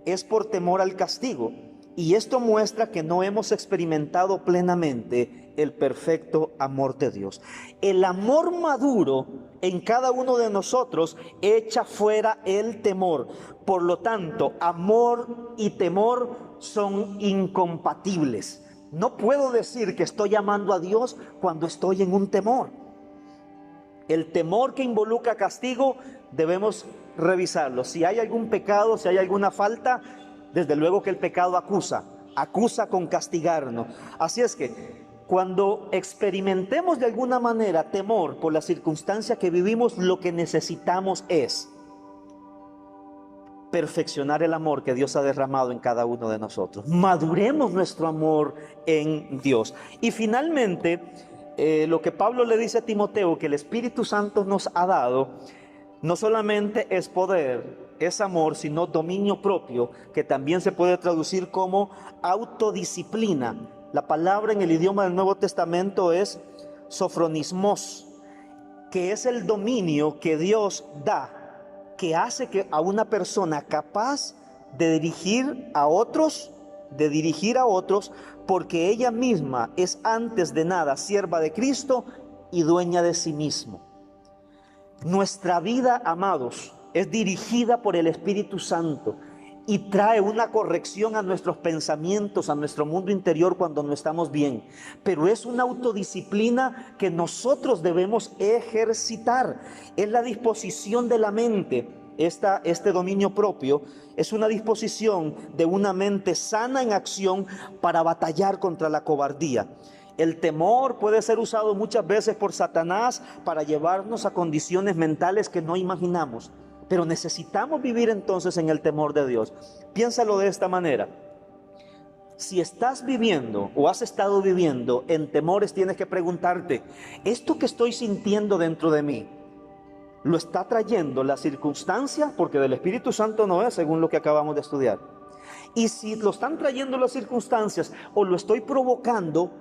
es por temor al castigo, y esto muestra que no hemos experimentado plenamente el perfecto amor de Dios. El amor maduro en cada uno de nosotros echa fuera el temor. Por lo tanto, amor y temor son incompatibles. No puedo decir que estoy amando a Dios cuando estoy en un temor. El temor que involucra castigo debemos revisarlo. Si hay algún pecado, si hay alguna falta, desde luego que el pecado acusa con castigarnos. Así es que cuando experimentemos de alguna manera temor por la circunstancia que vivimos, lo que necesitamos es perfeccionar el amor que Dios ha derramado en cada uno de nosotros. Maduremos nuestro amor en Dios. Y finalmente, lo que Pablo le dice a Timoteo, que el Espíritu Santo nos ha dado, no solamente es poder, es amor, sino dominio propio, que también se puede traducir como autodisciplina. La palabra en el idioma del Nuevo Testamento es sofronismos, que es el dominio que Dios da, que hace que a una persona capaz de dirigir a otros de dirigir a otros, porque ella misma es antes de nada sierva de Cristo y dueña de sí mismo. Nuestra vida, amados, es dirigida por el Espíritu Santo y trae una corrección a nuestros pensamientos, a nuestro mundo interior cuando no estamos bien. Pero es una autodisciplina que nosotros debemos ejercitar. Es la disposición de la mente. Este dominio propio es una disposición de una mente sana en acción para batallar contra la cobardía. El temor puede ser usado muchas veces por Satanás para llevarnos a condiciones mentales que no imaginamos. Pero necesitamos vivir entonces en el temor de Dios. Piénsalo de esta manera. Si estás viviendo o has estado viviendo en temores, tienes que preguntarte, ¿esto que estoy sintiendo dentro de mí, lo está trayendo la circunstancia? Porque del Espíritu Santo no es, según lo que acabamos de estudiar. Y si lo están trayendo las circunstancias o lo estoy provocando,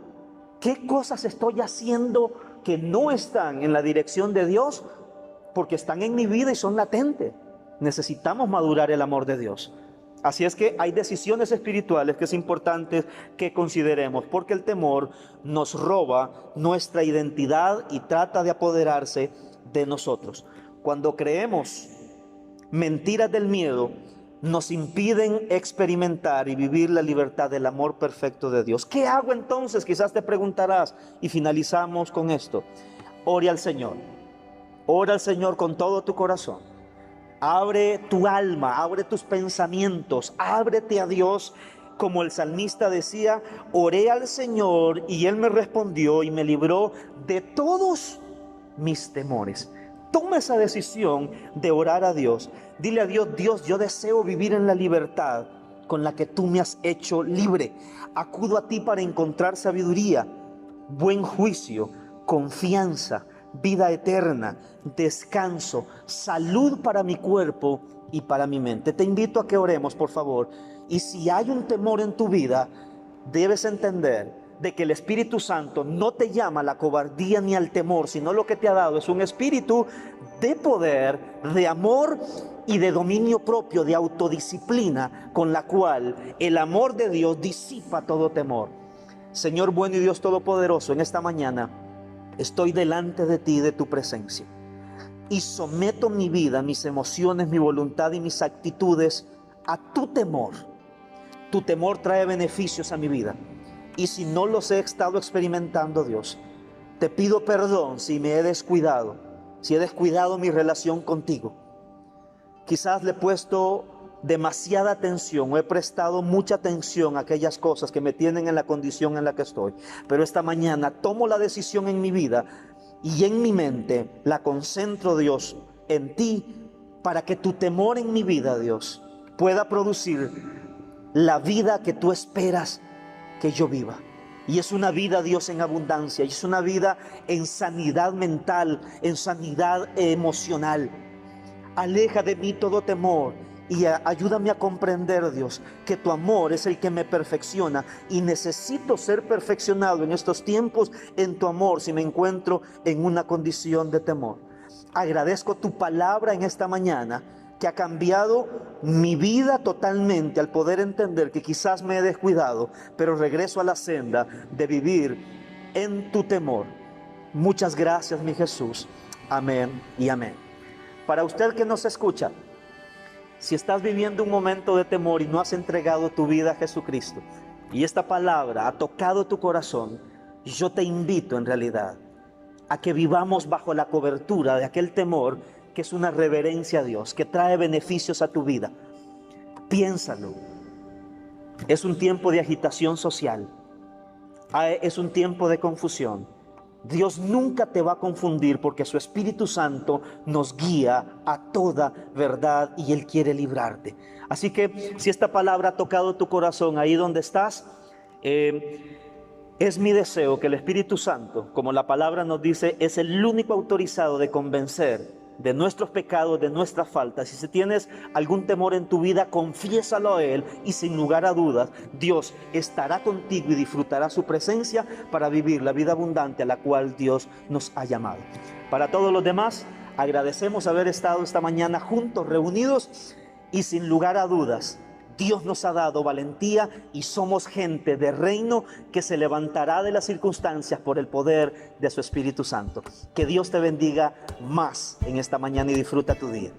¿qué cosas estoy haciendo que no están en la dirección de Dios? Porque están en mi vida y son latentes. Necesitamos madurar el amor de Dios. Así es que hay decisiones espirituales que es importante que consideremos, porque el temor nos roba nuestra identidad y trata de apoderarse de nosotros. Cuando creemos mentiras del miedo, nos impiden experimentar y vivir la libertad del amor perfecto de Dios. ¿Qué hago entonces? Quizás te preguntarás, y finalizamos con esto. Ore al Señor. Ora al Señor con todo tu corazón. Abre tu alma, abre tus pensamientos, ábrete a Dios. Como el salmista decía, oré al Señor y Él me respondió y me libró de todos mis temores. Toma esa decisión de orar a Dios. Dile a Dios, Dios, yo deseo vivir en la libertad con la que tú me has hecho libre. Acudo a ti para encontrar sabiduría, buen juicio, confianza, vida eterna, descanso, salud para mi cuerpo y para mi mente. Te invito a que oremos, por favor. Y si hay un temor en tu vida, debes entender de que el Espíritu Santo no te llama a la cobardía ni al temor, sino lo que te ha dado es un espíritu de poder, de amor y de dominio propio, de autodisciplina, con la cual el amor de Dios disipa todo temor. Señor bueno y Dios todopoderoso, en esta mañana estoy delante de ti, de tu presencia, y someto mi vida, mis emociones, mi voluntad y mis actitudes a tu temor. Tu temor trae beneficios a mi vida, y si no los he estado experimentando, Dios, te pido perdón si me he descuidado, si he descuidado mi relación contigo. Quizás le he puesto demasiada atención o he prestado mucha atención a aquellas cosas que me tienen en la condición en la que estoy. Pero esta mañana tomo la decisión en mi vida y en mi mente la concentro, Dios, en ti, para que tu temor en mi vida, Dios, pueda producir la vida que tú esperas que yo viva. Y es una vida, Dios, en abundancia, y es una vida en sanidad mental, en sanidad emocional. Aleja de mí todo temor y ayúdame a comprender, Dios, que tu amor es el que me perfecciona, y necesito ser perfeccionado en estos tiempos en tu amor si me encuentro en una condición de temor. Agradezco tu palabra en esta mañana, que ha cambiado mi vida totalmente al poder entender que quizás me he descuidado, pero regreso a la senda de vivir en tu temor. Muchas gracias, mi Jesús. Amén y amén. Para usted que nos escucha, si estás viviendo un momento de temor y no has entregado tu vida a Jesucristo, y esta palabra ha tocado tu corazón, yo te invito en realidad a que vivamos bajo la cobertura de aquel temor que es una reverencia a Dios, que trae beneficios a tu vida. Piénsalo. Es un tiempo de agitación social. Es un tiempo de confusión. Dios nunca te va a confundir, porque su Espíritu Santo nos guía a toda verdad y Él quiere librarte. Así que si esta palabra ha tocado tu corazón ahí donde estás, es mi deseo que el Espíritu Santo, como la palabra nos dice, es el único autorizado de convencer de nuestros pecados, de nuestras faltas. Y si tienes algún temor en tu vida, confiésalo a Él, y sin lugar a dudas, Dios estará contigo y disfrutará su presencia para vivir la vida abundante a la cual Dios nos ha llamado. Para todos los demás, agradecemos haber estado esta mañana juntos, reunidos, y sin lugar a dudas, Dios nos ha dado valentía y somos gente de reino que se levantará de las circunstancias por el poder de su Espíritu Santo. Que Dios te bendiga más en esta mañana y disfruta tu día.